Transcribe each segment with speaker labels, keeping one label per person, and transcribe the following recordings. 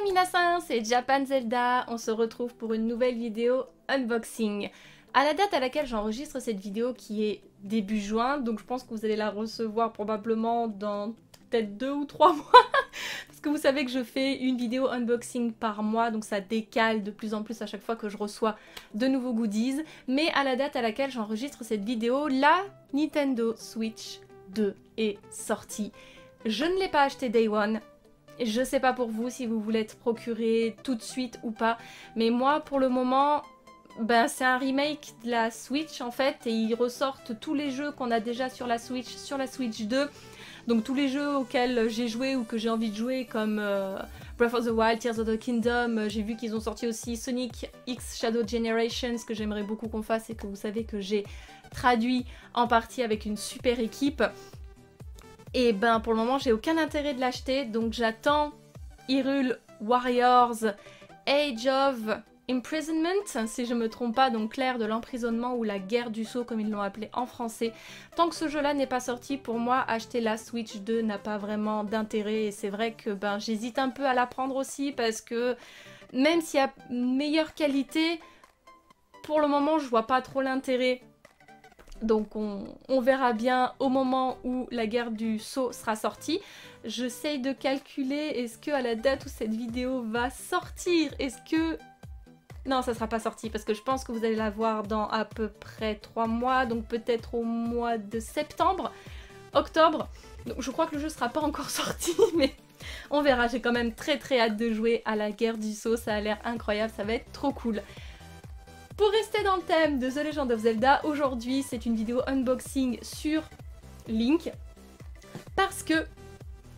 Speaker 1: minasan, c'est Japan Zelda, on se retrouve pour une nouvelle vidéo unboxing. À la date à laquelle j'enregistre cette vidéo qui est début juin, donc je pense que vous allez la recevoir probablement dans peut-être 2 ou 3 mois. Parce que vous savez que je fais une vidéo unboxing par mois, donc ça décale de plus en plus à chaque fois que je reçois de nouveaux goodies. Mais à la date à laquelle j'enregistre cette vidéo, la Nintendo Switch 2 est sortie. Je ne l'ai pas acheté Day One. Je sais pas pour vous si vous voulez être procuré tout de suite ou pas, mais moi pour le moment, c'est un remake de la Switch en fait, et ils ressortent tous les jeux qu'on a déjà sur la Switch 2, donc tous les jeux auxquels j'ai joué ou que j'ai envie de jouer comme Breath of the Wild, Tears of the Kingdom, j'ai vu qu'ils ont sorti aussi Sonic X Shadow Generations que j'aimerais beaucoup qu'on fasse et que vous savez que j'ai traduit en partie avec une super équipe. Et pour le moment j'ai aucun intérêt de l'acheter, donc j'attends Hyrule Warriors Age of Imprisonment, si je me trompe pas, donc l'ère de l'emprisonnement ou la guerre du sceau comme ils l'ont appelé en français. Tant que ce jeu là n'est pas sorti, pour moi acheter la Switch 2 n'a pas vraiment d'intérêt, et c'est vrai que j'hésite un peu à la prendre aussi parce que même s'il y a une meilleure qualité, pour le moment je vois pas trop l'intérêt. Donc on verra bien au moment où la guerre du sceau sera sortie. J'essaye de calculer, est-ce que à la date où cette vidéo va sortir, est-ce que... Non, ça sera pas sorti parce que je pense que vous allez la voir dans à peu près 3 mois, donc peut-être au mois de septembre, octobre. Donc je crois que le jeu sera pas encore sorti, mais on verra. J'ai quand même très hâte de jouer à la guerre du sceau, ça a l'air incroyable, ça va être trop cool. Pour rester dans le thème de The Legend of Zelda, aujourd'hui c'est une vidéo unboxing sur Link, parce que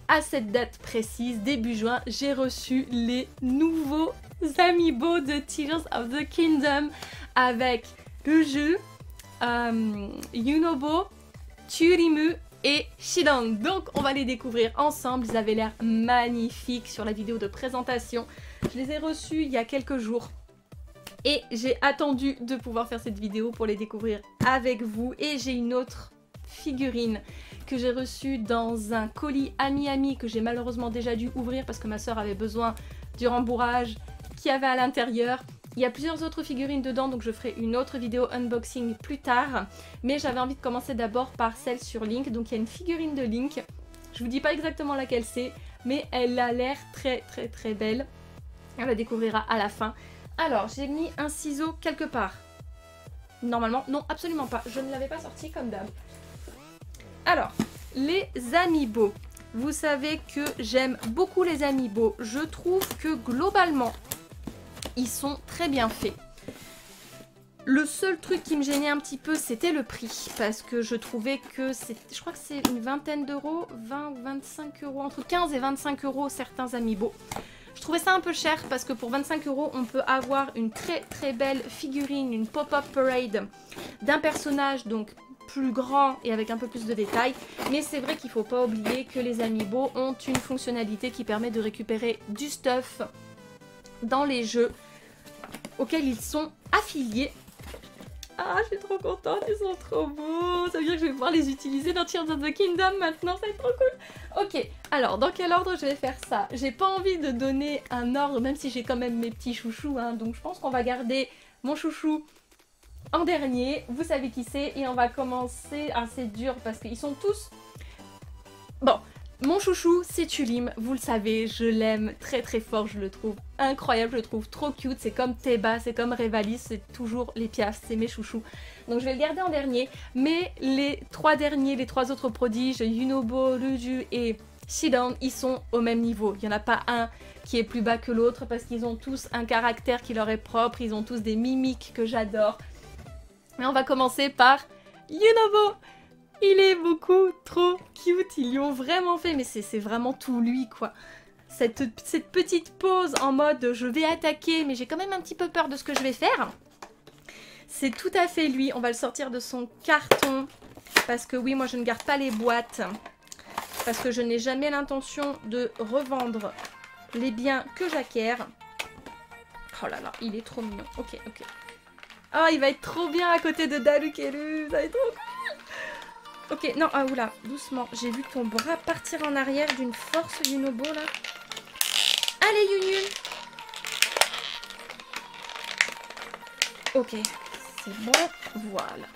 Speaker 1: à cette date précise, début juin, j'ai reçu les nouveaux amiibo de Tears of the Kingdom avec Uju, Yunobo, Churimu et Shidong. Donc on va les découvrir ensemble, ils avaient l'air magnifiques sur la vidéo de présentation. Je les ai reçus il y a quelques jours. Et j'ai attendu de pouvoir faire cette vidéo pour les découvrir avec vous. Et j'ai une autre figurine que j'ai reçue dans un colis ami que j'ai malheureusement déjà dû ouvrir parce que ma soeur avait besoin du rembourrage qu'il y avait à l'intérieur. Il y a plusieurs autres figurines dedans, donc je ferai une autre vidéo unboxing plus tard. Mais j'avais envie de commencer d'abord par celle sur Link. Donc il y a une figurine de Link. Je vous dis pas exactement laquelle c'est, mais elle a l'air très belle. On la découvrira à la fin. Alors, j'ai mis un ciseau quelque part. Normalement, non, absolument pas. Je ne l'avais pas sorti comme d'hab. Alors, les amiibo. Vous savez que j'aime beaucoup les amiibo. Je trouve que globalement, ils sont très bien faits. Le seul truc qui me gênait un petit peu, c'était le prix. Parce que je trouvais que c'est... Je crois que c'est une vingtaine d'euros, 20 ou 25 euros, entre 15 et 25 euros certains amiibo. Je trouvais ça un peu cher parce que pour 25 euros, on peut avoir une très belle figurine, une pop-up parade d'un personnage donc plus grand et avec un peu plus de détails. Mais c'est vrai qu'il ne faut pas oublier que les amiibo ont une fonctionnalité qui permet de récupérer du stuff dans les jeux auxquels ils sont affiliés. Ah, je suis trop contente, ils sont trop beaux. Ça veut dire que je vais pouvoir les utiliser dans Tears of the Kingdom maintenant, c'est trop cool. Ok, alors dans quel ordre je vais faire ça? J'ai pas envie de donner un ordre, même si j'ai quand même mes petits chouchous, hein, donc je pense qu'on va garder mon chouchou en dernier. Vous savez qui c'est, et on va commencer... Ah, c'est dur parce qu'ils sont tous... Bon, mon chouchou, c'est Tulim, vous le savez, je l'aime très fort, je le trouve incroyable, je le trouve trop cute, c'est comme Teba, c'est comme Revalis, c'est toujours les piafs, c'est mes chouchous. Donc je vais le garder en dernier, mais les 3 derniers, les 3 autres prodiges, Yunobo, Ruju et Shidong, ils sont au même niveau. Il n'y en a pas un qui est plus bas que l'autre parce qu'ils ont tous un caractère qui leur est propre, ils ont tous des mimiques que j'adore. Mais on va commencer par Yunobo. Il est beaucoup trop cute, ils lui ont vraiment fait, mais c'est vraiment tout lui quoi. Cette petite pose en mode je vais attaquer mais j'ai quand même un petit peu peur de ce que je vais faire. C'est tout à fait lui, on va le sortir de son carton. Parce que oui, moi je ne garde pas les boîtes. Parce que je n'ai jamais l'intention de revendre les biens que j'acquiers. Oh là là, il est trop mignon, ok. Oh, il va être trop bien à côté de Darukeru, ça va être trop cool. Ok, non, ah oula, doucement. J'ai vu ton bras partir en arrière d'une force du Nobo là. Allez, Yun. Ok, c'est bon, voilà.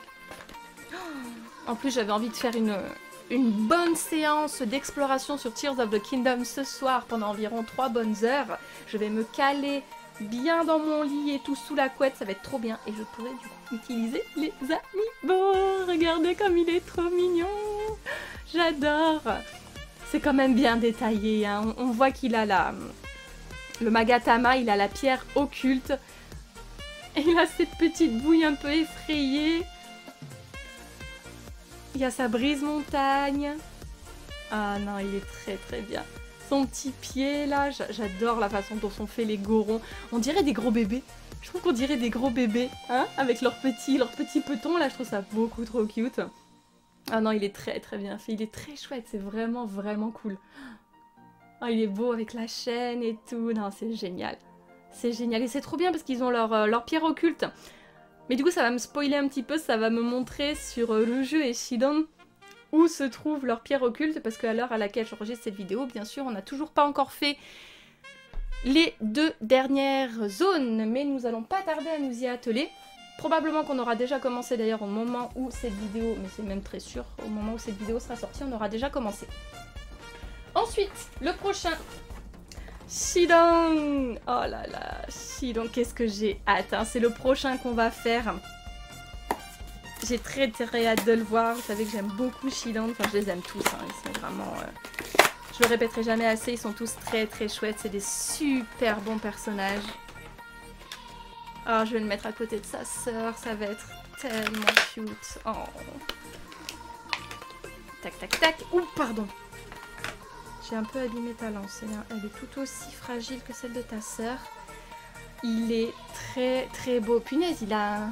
Speaker 1: En plus, j'avais envie de faire une bonne séance d'exploration sur Tears of the Kingdom ce soir pendant environ 3 bonnes heures. Je vais me caler bien dans mon lit et tout sous la couette, ça va être trop bien. Et je pourrai du coup utiliser les amiibo. Regardez comme il est trop mignon. J'adore. C'est quand même bien détaillé, hein. On voit qu'il a le Magatama, il a la pierre occulte. Et il a cette petite bouille un peu effrayée. Il y a sa brise montagne. Ah non, il est très très bien. Son petit pied là, j'adore la façon dont sont faits les gorons. On dirait des gros bébés. Je trouve qu'on dirait des gros bébés, hein, avec leurs petits petons là, je trouve ça beaucoup trop cute. Ah non, il est très très bien fait, il est très chouette, c'est vraiment vraiment cool. Ah, il est beau avec la chaîne et tout, non, c'est génial. C'est génial et c'est trop bien parce qu'ils ont leur pierre occulte. Mais du coup, ça va me spoiler un petit peu, ça va me montrer sur Ruju et Shidon où se trouve leur pierre occulte, parce qu'à l'heure à laquelle j'enregistre cette vidéo, bien sûr, on n'a toujours pas encore fait les 2 dernières zones, mais nous allons pas tarder à nous y atteler. Probablement qu'on aura déjà commencé d'ailleurs au moment où cette vidéo, mais c'est même très sûr, au moment où cette vidéo sera sortie, on aura déjà commencé. Ensuite, le prochain, Shidon. Oh là là, Shidon, qu'est-ce que j'ai hâte, hein. C'est le prochain qu'on va faire. J'ai très très hâte de le voir. Vous savez que j'aime beaucoup Shidon. Enfin, je les aime tous, hein. Ils sont vraiment... Je le répéterai jamais assez, ils sont tous très très chouettes. C'est des super bons personnages. Alors, je vais le mettre à côté de sa sœur. Ça va être tellement cute. Oh. Tac tac tac. Ouh, pardon. J'ai un peu abîmé ta lance. Elle est tout aussi fragile que celle de ta sœur. Il est très très beau. Punaise, il a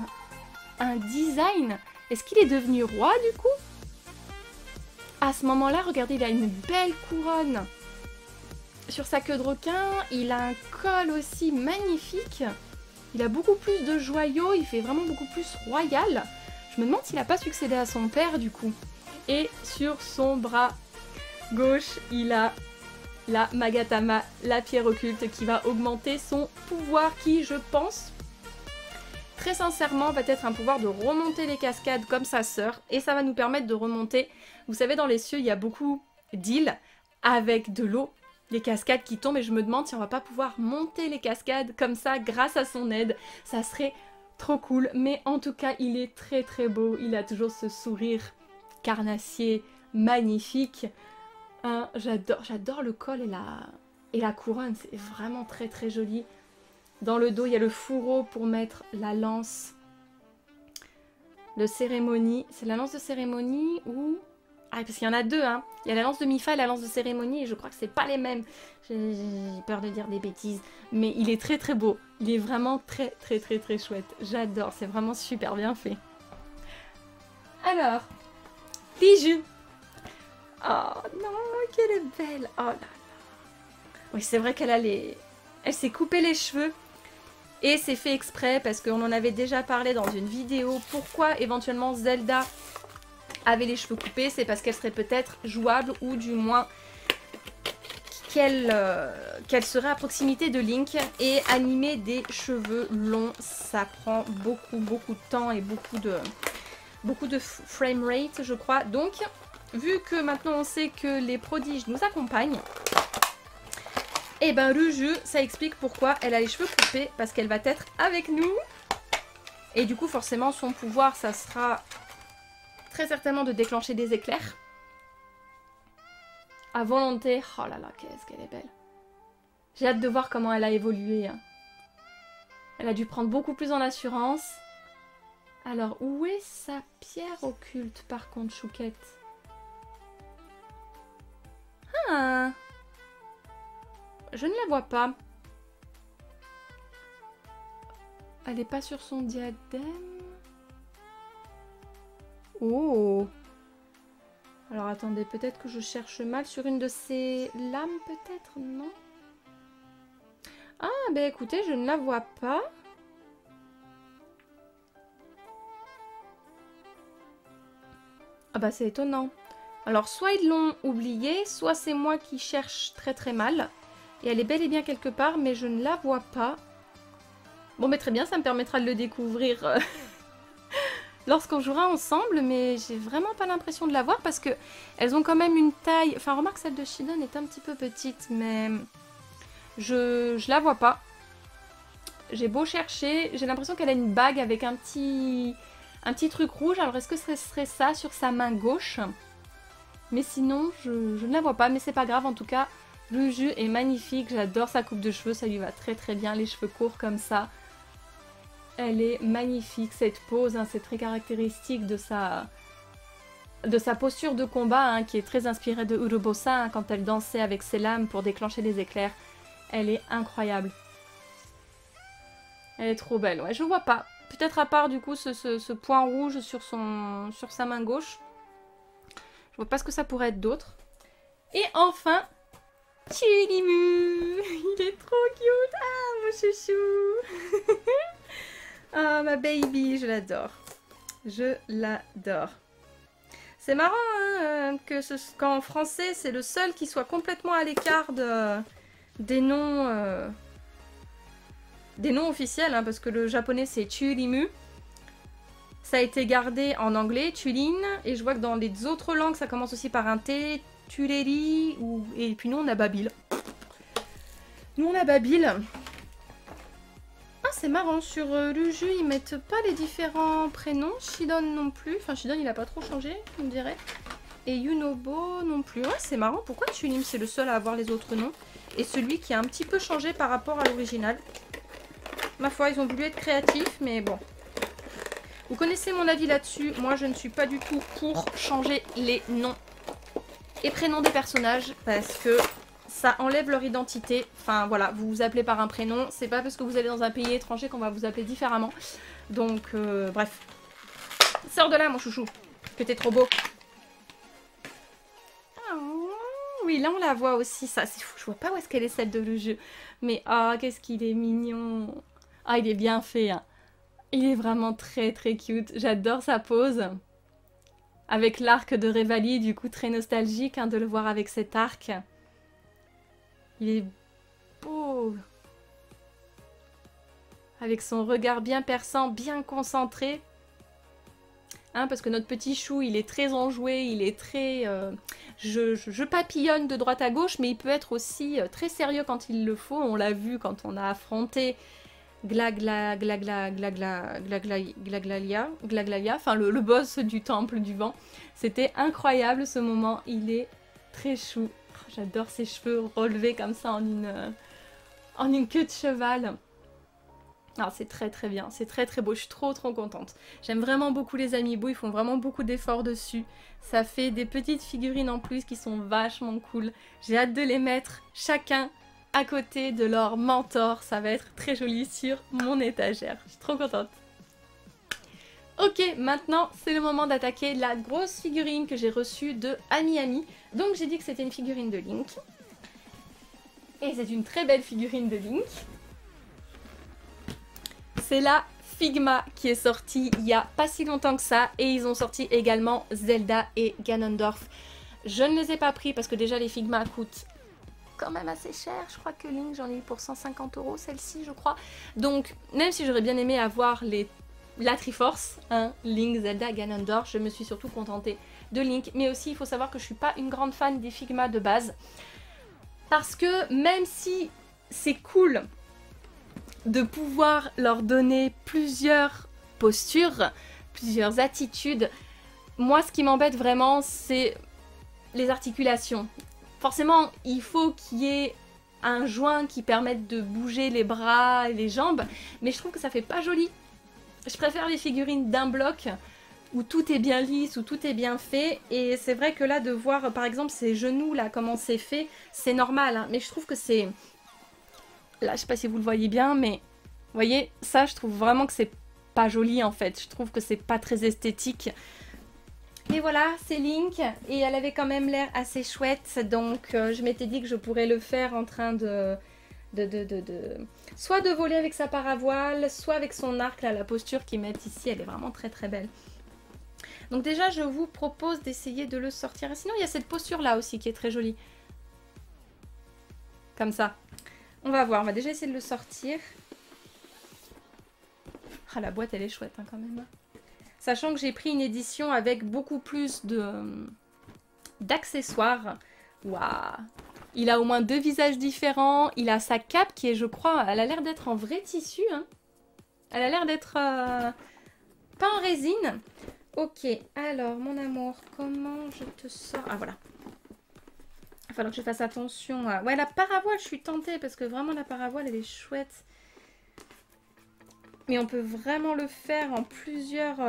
Speaker 1: un design. Est-ce qu'il est devenu roi du coup? À ce moment-là, regardez, il a une belle couronne. Sur sa queue de requin, il a un col aussi magnifique. Il a beaucoup plus de joyaux, il fait vraiment beaucoup plus royal. Je me demande s'il n'a pas succédé à son père du coup. Et sur son bras gauche, il a la Magatama, la pierre occulte, qui va augmenter son pouvoir, qui, je pense, très sincèrement, va être un pouvoir de remonter les cascades comme sa sœur. Et ça va nous permettre de remonter. Vous savez, dans les cieux, il y a beaucoup d'îles avec de l'eau, les cascades qui tombent. Et je me demande si on va pas pouvoir monter les cascades comme ça grâce à son aide. Ça serait trop cool. Mais en tout cas, il est très très beau. Il a toujours ce sourire carnassier magnifique. Hein, j'adore le col et la couronne. C'est vraiment très très joli. Dans le dos, il y a le fourreau pour mettre la lance de cérémonie. C'est la lance de cérémonie ou... Ah, parce qu'il y en a 2, hein. Il y a la lance de Mipha et la lance de cérémonie, et je crois que c'est pas les mêmes. J'ai peur de dire des bêtises. Mais il est très très beau. Il est vraiment très très très très chouette. J'adore, c'est vraiment super bien fait. Alors, Riju. Oh non, qu'elle est belle. Oh là là. Oui, c'est vrai qu'elle a les... Elle s'est coupé les cheveux. Et c'est fait exprès parce qu'on en avait déjà parlé dans une vidéo. Pourquoi éventuellement Zelda avait les cheveux coupés? C'est parce qu'elle serait peut-être jouable ou du moins qu'elle serait à proximité de Link. Et animer des cheveux longs, ça prend beaucoup de temps et beaucoup de framerate, je crois. Donc, vu que maintenant on sait que les prodiges nous accompagnent, et ben le jeu, ça explique pourquoi elle a les cheveux coupés, parce qu'elle va être avec nous. Et du coup, forcément, son pouvoir, ça sera très certainement de déclencher des éclairs. À volonté. Oh là là, qu'est-ce qu'elle est belle. J'ai hâte de voir comment elle a évolué. Hein. Elle a dû prendre beaucoup plus en assurance. Alors, où est sa pierre occulte, par contre, Chouquette? Ah, je ne la vois pas. Elle n'est pas sur son diadème. Oh. Alors attendez, peut-être que je cherche mal sur une de ses lames, peut-être, non? Ah, ben écoutez, je ne la vois pas. Ah bah c'est étonnant. Alors soit ils l'ont oublié, soit c'est moi qui cherche très très mal. Et elle est bel et bien quelque part, mais je ne la vois pas. Bon, mais très bien, ça me permettra de le découvrir lorsqu'on jouera ensemble, mais j'ai vraiment pas l'impression de la voir parce que elles ont quand même une taille... Enfin, remarque, celle de Shidon est un petit peu petite, mais je la vois pas. J'ai beau chercher, j'ai l'impression qu'elle a une bague avec un petit truc rouge. Alors, est-ce que ce serait ça sur sa main gauche? Mais sinon, je ne la vois pas, mais c'est pas grave. En tout cas, Ruju est magnifique. J'adore sa coupe de cheveux, ça lui va très très bien. Les cheveux courts comme ça. Elle est magnifique, cette pose, hein, c'est très caractéristique de sa posture de combat, hein, qui est très inspirée de Urubosa, hein, quand elle dansait avec ses lames pour déclencher les éclairs. Elle est incroyable. Elle est trop belle, ouais, je vois pas. Peut-être à part du coup ce point rouge sur sa main gauche. Je vois pas ce que ça pourrait être d'autre. Et enfin, Chulimu. Il est trop cute. Ah, mon chouchou. Ah, ma baby, je l'adore. Je l'adore. C'est marrant hein, qu'en français, c'est le seul qui soit complètement à l'écart des noms officiels, hein, parce que le japonais c'est Churimu. Ça a été gardé en anglais, Chulin, et je vois que dans les autres langues, ça commence aussi par un T, Tuleri, et puis nous on a Babil. Nous on a Babil. Ah, c'est marrant, sur Ruju, ils mettent pas les différents prénoms. Shidon non plus. Enfin, Shidon, il a pas trop changé, on dirait. Et Yunobo non plus. Ouais, c'est marrant. Pourquoi Chulim, c'est le seul à avoir les autres noms? Et celui qui a un petit peu changé par rapport à l'original. Ma foi, ils ont voulu être créatifs, mais bon. Vous connaissez mon avis là-dessus. Moi, je ne suis pas du tout pour changer les noms et prénoms des personnages. Parce que... ça enlève leur identité. Enfin voilà, vous vous appelez par un prénom. C'est pas parce que vous allez dans un pays étranger qu'on va vous appeler différemment. Donc bref. Sors de là mon chouchou. Que t'es trop beau. Oh, oui, là on la voit aussi. Ça, c'est fou. Je vois pas où est-ce qu'elle est celle de le jeu. Mais ah, qu'est-ce qu'il est mignon. Ah, il est bien fait. Hein. Il est vraiment très très cute. J'adore sa pose. Avec l'arc de Revali, du coup très nostalgique hein, de le voir avec cet arc. Il est beau. Avec son regard bien perçant, bien concentré. Hein, parce que notre petit chou, il est très enjoué, il est très... je papillonne de droite à gauche, mais il peut être aussi très sérieux quand il le faut. On l'a vu quand on a affronté Glaglalia, enfin le boss du temple du vent. C'était incroyable ce moment, il est très chou. J'adore ses cheveux relevés comme ça en une queue de cheval. Ah, c'est très très bien, c'est très très beau, je suis trop trop contente. J'aime vraiment beaucoup les amiibo, ils font vraiment beaucoup d'efforts dessus. Ça fait des petites figurines en plus qui sont vachement cool. J'ai hâte de les mettre chacun à côté de leur mentor, ça va être très joli sur mon étagère. Je suis trop contente. Ok, maintenant c'est le moment d'attaquer la grosse figurine que j'ai reçue de Ami. Donc j'ai dit que c'était une figurine de Link. Et c'est une très belle figurine de Link. C'est la Figma qui est sortie il y a pas si longtemps que ça. Et ils ont sorti également Zelda et Ganondorf. Je ne les ai pas pris parce que déjà les Figma coûtent quand même assez cher. Je crois que Link j'en ai eu pour 150 €, celle-ci je crois. Donc même si j'aurais bien aimé avoir la Triforce, hein, Link, Zelda, Ganondorf, je me suis surtout contentée de Link. Mais aussi il faut savoir que je suis pas une grande fan des Figma de base. Parce que même si c'est cool de pouvoir leur donner plusieurs postures, plusieurs attitudes, moi ce qui m'embête vraiment c'est les articulations. Forcément il faut qu'il y ait un joint qui permette de bouger les bras et les jambes, mais je trouve que ça fait pas joli. Je préfère les figurines d'un bloc où tout est bien lisse, où tout est bien fait. Et c'est vrai que là, de voir par exemple ces genoux là, comment c'est fait, c'est normal. Hein, mais je trouve que c'est... Là, je sais pas si vous le voyez bien, mais vous voyez, ça, je trouve vraiment que c'est pas joli en fait. Je trouve que c'est pas très esthétique. Mais voilà, c'est Link. Et elle avait quand même l'air assez chouette. Donc, je m'étais dit que je pourrais le faire en train de... soit de voler avec sa paravoile, soit avec son arc, là, la posture qu'ils mettent ici, elle est vraiment très très belle. Donc déjà, je vous propose d'essayer de le sortir. Et sinon, il y a cette posture là aussi qui est très jolie. Comme ça. On va voir, on va déjà essayer de le sortir. Ah, la boîte, elle est chouette hein, quand même. Sachant que j'ai pris une édition avec beaucoup plus d'accessoires. Waouh! Il a au moins 2 visages différents. Il a sa cape qui est, je crois, elle a l'air d'être en vrai tissu. Hein. Elle a l'air d'être pas en résine. Ok, alors mon amour, comment je te sors? Ah voilà. Il va falloir que je fasse attention. Ouais, la paravoile, je suis tentée parce que vraiment la paravoile, elle est chouette. Mais on peut vraiment le faire en plusieurs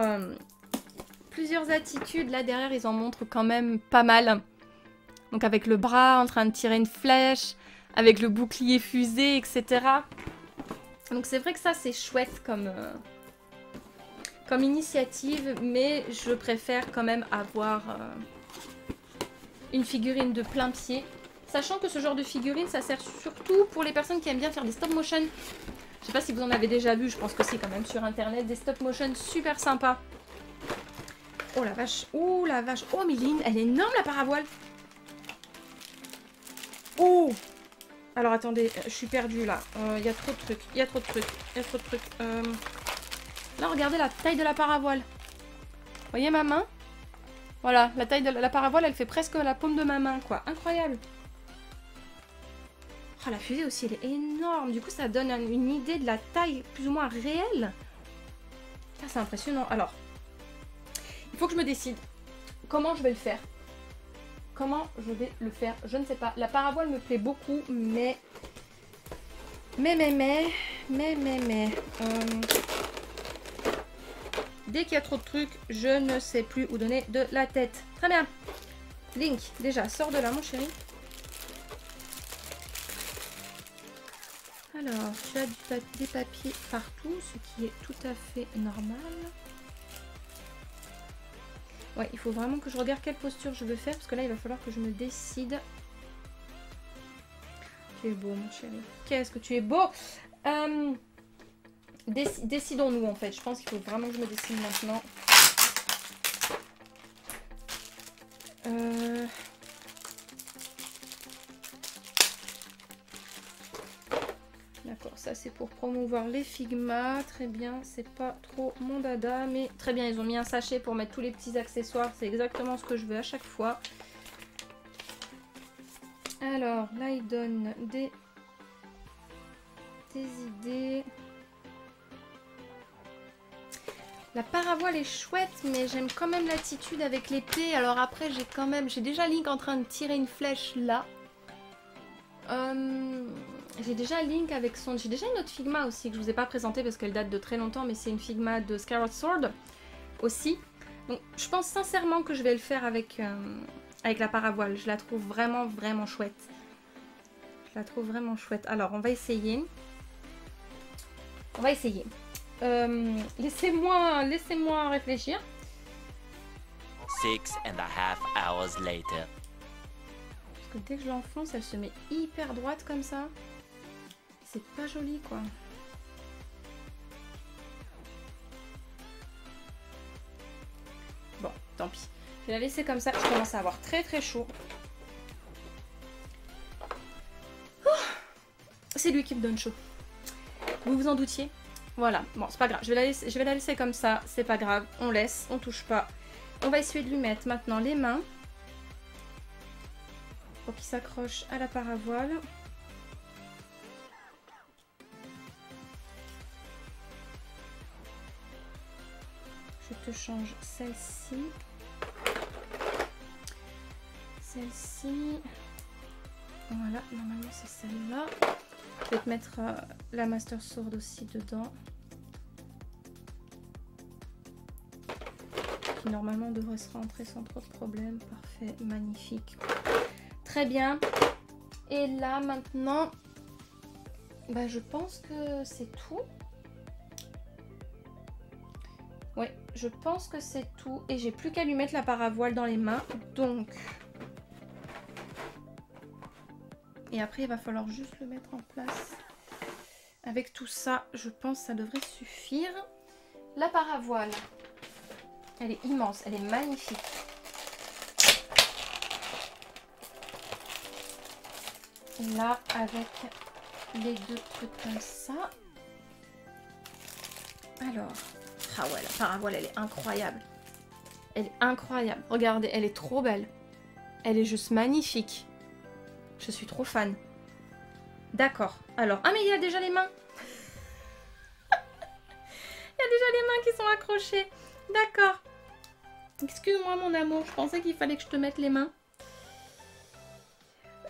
Speaker 1: attitudes. Là derrière, ils en montrent quand même pas mal. Donc avec le bras en train de tirer une flèche, avec le bouclier fusé, etc. Donc c'est vrai que ça c'est chouette comme initiative, mais je préfère quand même avoir une figurine de plein pied. Sachant que ce genre de figurine, ça sert surtout pour les personnes qui aiment bien faire des stop motion. Je sais pas si vous en avez déjà vu, je pense que c'est quand même sur internet, des stop motion super sympas. Oh la vache, oh la vache, oh Méline, elle est énorme la paravoile. Oh! Alors attendez, je suis perdue là. Il y a trop de trucs, il y a trop de trucs, il y a trop de trucs. Là, regardez la taille de la paravoile. Vous voyez ma main? Voilà, la taille de la paravoile, elle fait presque la paume de ma main, quoi. Incroyable. Oh, la fusée aussi, elle est énorme. Du coup, ça donne une idée de la taille plus ou moins réelle. Ah, c'est impressionnant. Alors, il faut que je me décide. Comment je vais le faire? Comment je vais le faire? Je ne sais pas. La paravoile me plaît beaucoup, mais... Dès qu'il y a trop de trucs, je ne sais plus où donner de la tête. Très bien. Link, déjà, sors de là, mon chéri. Alors, tu as des papiers partout, ce qui est tout à fait normal. Ouais, il faut vraiment que je regarde quelle posture je veux faire, parce que là, il va falloir que je me décide. Tu es beau, mon chéri. Qu'est-ce que tu es beau! Décidons-nous, en fait. Je pense qu'il faut vraiment que je me décide maintenant. D'accord, ça c'est pour promouvoir les Figma. Très bien, c'est pas trop mon dada, mais très bien, ils ont mis un sachet pour mettre tous les petits accessoires. C'est exactement ce que je veux à chaque fois. Alors, là, ils donnent des idées. La paravoile est chouette, mais j'aime quand même l'attitude avec l'épée. Alors après, j'ai déjà Link en train de tirer une flèche là. J'ai déjà Link avec son... J'ai déjà une autre Figma aussi que je vous ai pas présentée parce qu'elle date de très longtemps, mais c'est une Figma de Skyward Sword aussi. Donc je pense sincèrement que je vais le faire avec la paravoile. Je la trouve vraiment, vraiment chouette. Je la trouve vraiment chouette. Alors on va essayer. On va essayer. Laissez-moi réfléchir.
Speaker 2: 6.5 hours later.
Speaker 1: Parce que dès que je l'enfonce, elle se met hyper droite comme ça. C'est pas joli, quoi. Bon, tant pis. Je vais la laisser comme ça. Je commence à avoir très très chaud. Oh, c'est lui qui me donne chaud. Vous vous en doutiez? Voilà. Bon, c'est pas grave. Je vais la laisser comme ça. C'est pas grave. On laisse. On touche pas. On va essayer de lui mettre maintenant les mains. Pour qu'il s'accroche à la paravoile. Je te change celle-ci. Celle-ci. Voilà, normalement c'est celle-là. Je vais te mettre la Master Sword aussi dedans. Qui normalement devrait se rentrer sans trop de problème. Parfait, magnifique. Très bien. Et là maintenant, bah, je pense que c'est tout. Ouais, je pense que c'est tout. Et j'ai plus qu'à lui mettre la paravoile dans les mains. Donc... Et après, il va falloir juste le mettre en place. Avec tout ça, je pense que ça devrait suffire. La paravoile, elle est immense, elle est magnifique. Là, avec les deux trucs comme ça. Alors, ah ouais, la paravoile, elle est incroyable. Elle est incroyable. Regardez, elle est trop belle. Elle est juste magnifique. Je suis trop fan. D'accord. Alors, ah mais il y a déjà les mains. Il y a déjà les mains qui sont accrochées. D'accord. Excuse-moi mon amour, je pensais qu'il fallait que je te mette les mains.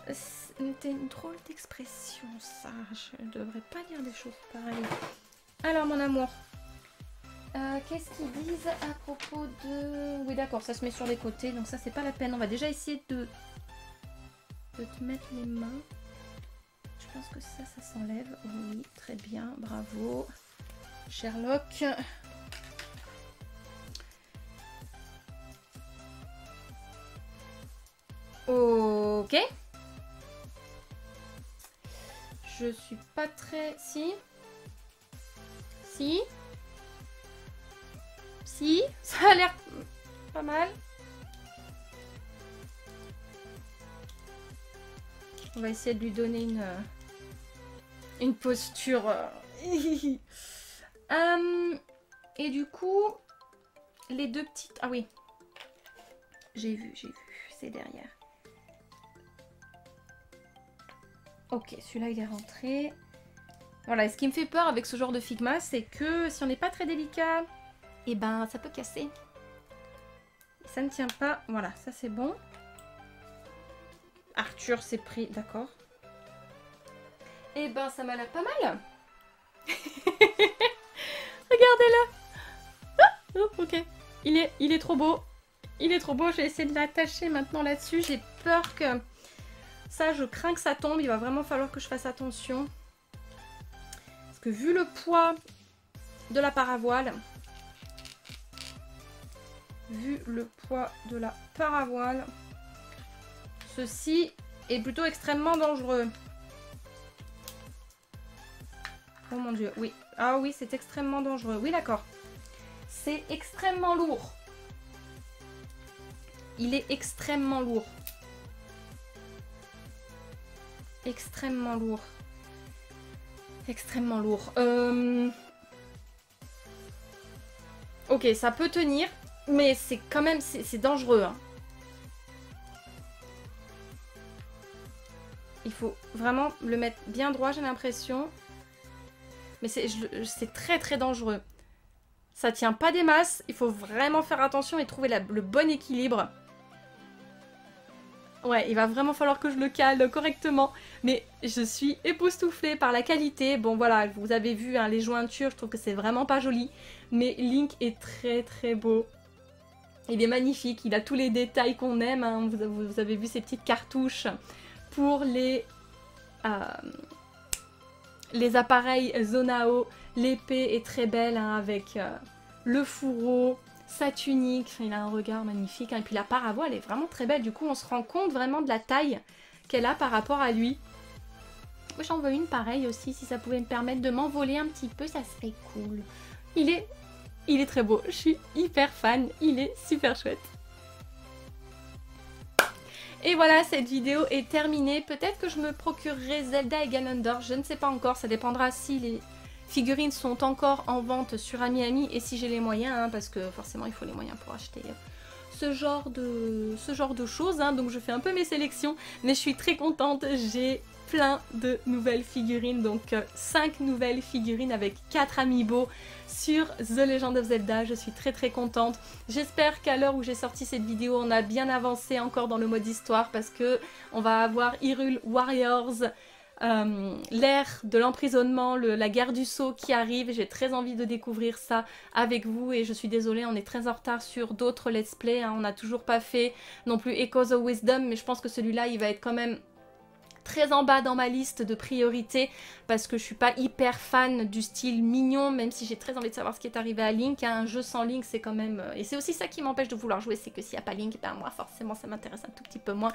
Speaker 1: C'était une drôle d'expression ça. Je ne devrais pas dire des choses pareilles. Alors mon amour. Qu'est-ce qu'ils disent à propos de... Oui d'accord, ça se met sur les côtés, donc ça c'est pas la peine. On va déjà essayer de te mettre les mains. Je pense que ça s'enlève. Oui, très bien, bravo. Sherlock. Ok. Je suis pas très... Si. Si. Si. Ça a l'air pas mal. On va essayer de lui donner une posture... et du coup, les deux petites... Ah oui. J'ai vu. C'est derrière. Ok, celui-là il est rentré. Voilà, et ce qui me fait peur avec ce genre de Figma, c'est que si on n'est pas très délicat, et ben ça peut casser. Ça ne tient pas. Voilà, ça c'est bon. Arthur s'est pris, d'accord. Et ben ça m'a l'air pas mal. Regardez-le. Ah, oh, ok. Il est trop beau. Il est trop beau. Je vais essayer de l'attacher maintenant là-dessus. J'ai peur que... Ça, je crains que ça tombe. Il va vraiment falloir que je fasse attention. Parce que vu le poids de la paravoile... ceci est plutôt extrêmement dangereux. Oh mon dieu, oui. Ah oui, c'est extrêmement dangereux. Oui, d'accord. C'est extrêmement lourd. Il est extrêmement lourd. Extrêmement lourd. Extrêmement lourd. Ok, ça peut tenir, mais c'est quand même... C'est dangereux. Hein. Il faut vraiment le mettre bien droit, j'ai l'impression. Mais c'est très très dangereux. Ça tient pas des masses. Il faut vraiment faire attention et trouver le bon équilibre. Ouais, il va vraiment falloir que je le cale correctement. Mais je suis époustouflée par la qualité. Bon voilà, vous avez vu hein, les jointures, je trouve que c'est vraiment pas joli. Mais Link est très très beau. Il est magnifique, il a tous les détails qu'on aime. Hein. Vous avez vu ces petites cartouches pour les appareils Zonao. L'épée est très belle hein, avec le fourreau. Sa tunique, il a un regard magnifique. Hein. Et puis la paravoile est vraiment très belle. Du coup, on se rend compte vraiment de la taille qu'elle a par rapport à lui. Moi, j'en veux une pareille aussi. Si ça pouvait me permettre de m'envoler un petit peu, ça serait cool. Il est très beau. Je suis hyper fan. Il est super chouette. Et voilà, cette vidéo est terminée. Peut-être que je me procurerai Zelda et Ganondorf. Je ne sais pas encore. Ça dépendra si les... figurines sont encore en vente sur AmiAmi et si j'ai les moyens, hein, parce que forcément il faut les moyens pour acheter ce genre de choses. Hein, donc je fais un peu mes sélections, mais je suis très contente. J'ai plein de nouvelles figurines, donc 5 nouvelles figurines avec 4 amiibo sur The Legend of Zelda. Je suis très très contente. J'espère qu'à l'heure où j'ai sorti cette vidéo, on a bien avancé encore dans le mode histoire, parce que on va avoir Hyrule Warriors, l'ère de l'emprisonnement, la guerre du sceau qui arrive. J'ai très envie de découvrir ça avec vous et je suis désolée, on est très en retard sur d'autres let's play. Hein. On n'a toujours pas fait non plus Echoes of Wisdom, mais je pense que celui-là, il va être quand même très en bas dans ma liste de priorités parce que je suis pas hyper fan du style mignon, même si j'ai très envie de savoir ce qui est arrivé à Link. Hein. Un jeu sans Link, c'est quand même... Et c'est aussi ça qui m'empêche de vouloir jouer, c'est que s'il n'y a pas Link, ben moi forcément ça m'intéresse un tout petit peu moins.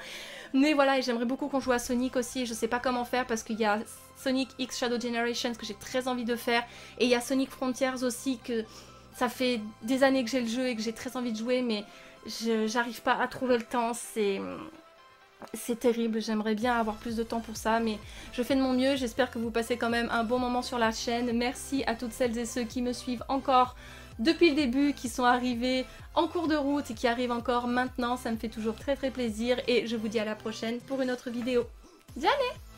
Speaker 1: Mais voilà, et j'aimerais beaucoup qu'on joue à Sonic aussi, et je sais pas comment faire parce qu'il y a Sonic X Shadow Generations que j'ai très envie de faire, et il y a Sonic Frontiers aussi que ça fait des années que j'ai le jeu et que j'ai très envie de jouer, mais j'arrive pas à trouver le temps, c'est... C'est terrible, j'aimerais bien avoir plus de temps pour ça, mais je fais de mon mieux. J'espère que vous passez quand même un bon moment sur la chaîne. Merci à toutes celles et ceux qui me suivent encore depuis le début, qui sont arrivés en cours de route et qui arrivent encore maintenant. Ça me fait toujours très très plaisir et je vous dis à la prochaine pour une autre vidéo. Ciao!